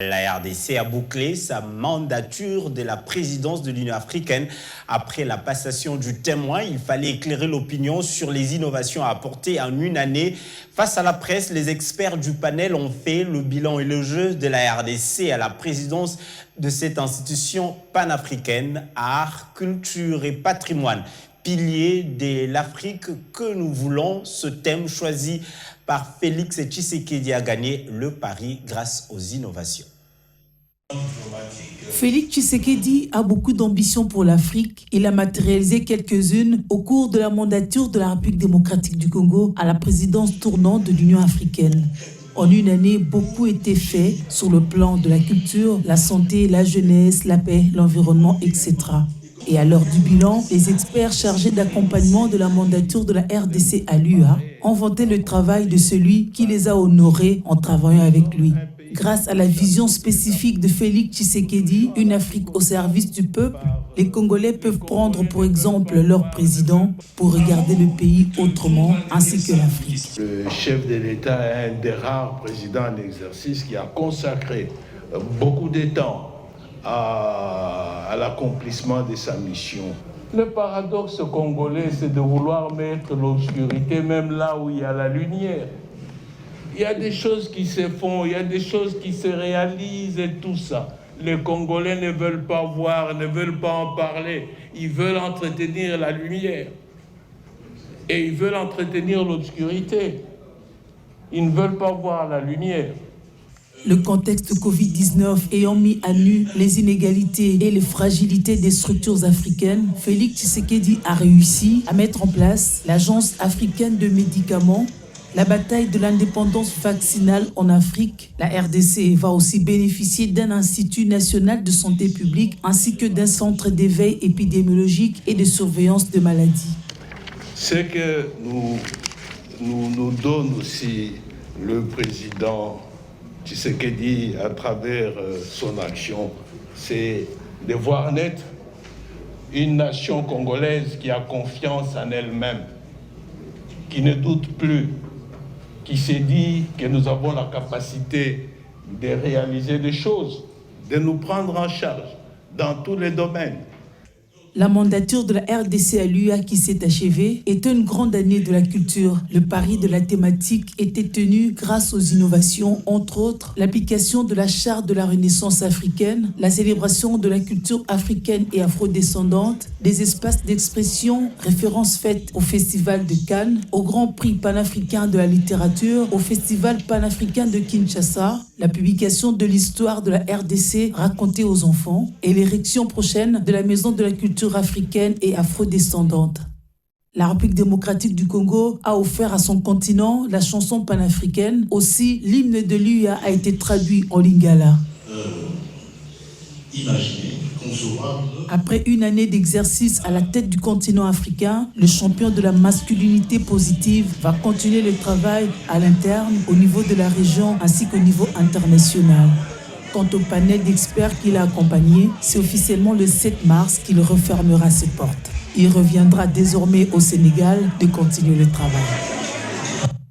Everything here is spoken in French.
La RDC a bouclé sa mandature de la présidence de l'Union africaine. Après la passation du témoin, il fallait éclairer l'opinion sur les innovations apportées en une année. Face à la presse, les experts du panel ont fait le bilan élogieux de la RDC à la présidence de cette institution panafricaine, art, culture et patrimoine. Pilier de l'Afrique que nous voulons, ce thème choisi par Félix Tshisekedi a gagné le pari grâce aux innovations. Félix Tshisekedi a beaucoup d'ambition pour l'Afrique. Il a matérialisé quelques-unes au cours de la mandature de la République démocratique du Congo à la présidence tournante de l'Union africaine. En une année, beaucoup a été fait sur le plan de la culture, la santé, la jeunesse, la paix, l'environnement, etc. Et à l'heure du bilan, les experts chargés d'accompagnement de la mandature de la RDC à l'UA ont vanté le travail de celui qui les a honorés en travaillant avec lui. Grâce à la vision spécifique de Félix Tshisekedi, une Afrique au service du peuple, les Congolais peuvent prendre pour exemple leur président pour regarder le pays autrement, ainsi que l'Afrique. Le chef de l'État est un des rares présidents en exercice qui a consacré beaucoup de temps à l'accomplissement de sa mission. Le paradoxe congolais, c'est de vouloir mettre l'obscurité même là où il y a la lumière. Il y a des choses qui se font, il y a des choses qui se réalisent et tout ça. Les Congolais ne veulent pas voir, ne veulent pas en parler. Ils veulent entretenir la lumière. Et ils veulent entretenir l'obscurité. Ils ne veulent pas voir la lumière. Le contexte Covid-19 ayant mis à nu les inégalités et les fragilités des structures africaines, Félix Tshisekedi a réussi à mettre en place l'Agence africaine de médicaments. La bataille de l'indépendance vaccinale en Afrique, la RDC va aussi bénéficier d'un institut national de santé publique ainsi que d'un centre d'éveil épidémiologique et de surveillance de maladies. Ce que nous donne aussi le président Tshisekedi à travers son action, c'est de voir naître une nation congolaise qui a confiance en elle-même, qui ne doute plus, qui s'est dit que nous avons la capacité de réaliser des choses, de nous prendre en charge dans tous les domaines. La mandature de la RDC à l'UA qui s'est achevée était une grande année de la culture. Le pari de la thématique était tenu grâce aux innovations, entre autres l'application de la charte de la Renaissance africaine, la célébration de la culture africaine et afrodescendante, des espaces d'expression, références faites au Festival de Cannes, au Grand Prix panafricain de la littérature, au Festival panafricain de Kinshasa, la publication de l'histoire de la RDC racontée aux enfants et l'érection prochaine de la Maison de la culture africaine et afrodescendante. La République démocratique du Congo a offert à son continent la chanson panafricaine. Aussi, l'hymne de l'UA a été traduit en lingala. Après une année d'exercice à la tête du continent africain, le champion de la masculinité positive va continuer le travail à l'interne, au niveau de la région ainsi qu'au niveau international. Quant au panel d'experts qu'il a accompagné, c'est officiellement le 7 mars qu'il refermera ses portes. Il reviendra désormais au Sénégal de continuer le travail.